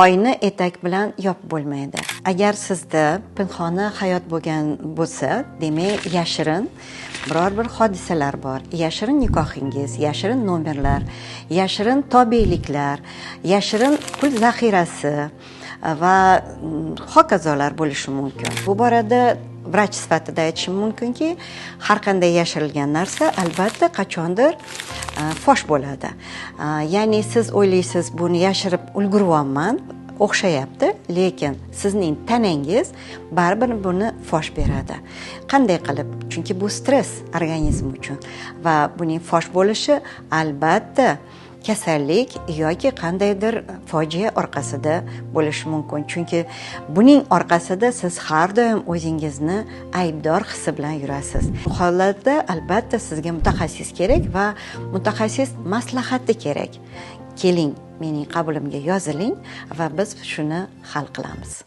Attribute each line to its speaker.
Speaker 1: Oyni etak bilan yopib bo'lmaydi. Agar sizda pinhona hayot bo'lgan bo'lsa, demak yashirin biror bir hodisalar bor. Yashirin nikohingiz, yashirin nomerlar, yashirin tobeliklar, yashirin pul zaxirasi va hokazolar bo'lishi mumkin. Bu borada vrach sifatida aytishim mumkinki, har qanday yashirilgan narsa albatta qachondir fosh bo'ladi. Ya'ni siz o'ylaysiz, buni yashirib ulguribman, o'xshayapti, lekin sizning tanangiz baribir buni fosh beradi. Qanday qilib? Chunki bu stress organizm uchun va buning fosh bo'lishi albatta kasallik yoki qandaydir fojia orqasida bo'lishi mumkin. Chunki buning orqasida siz har doim o'zingizni aybdor hissi bilan yurasiz. Bu holatda albatta sizga mutaxassis kerak va mutaxassis maslahati kerak. Keling, mening qabulimga yoziling va biz shuni hal qilamiz.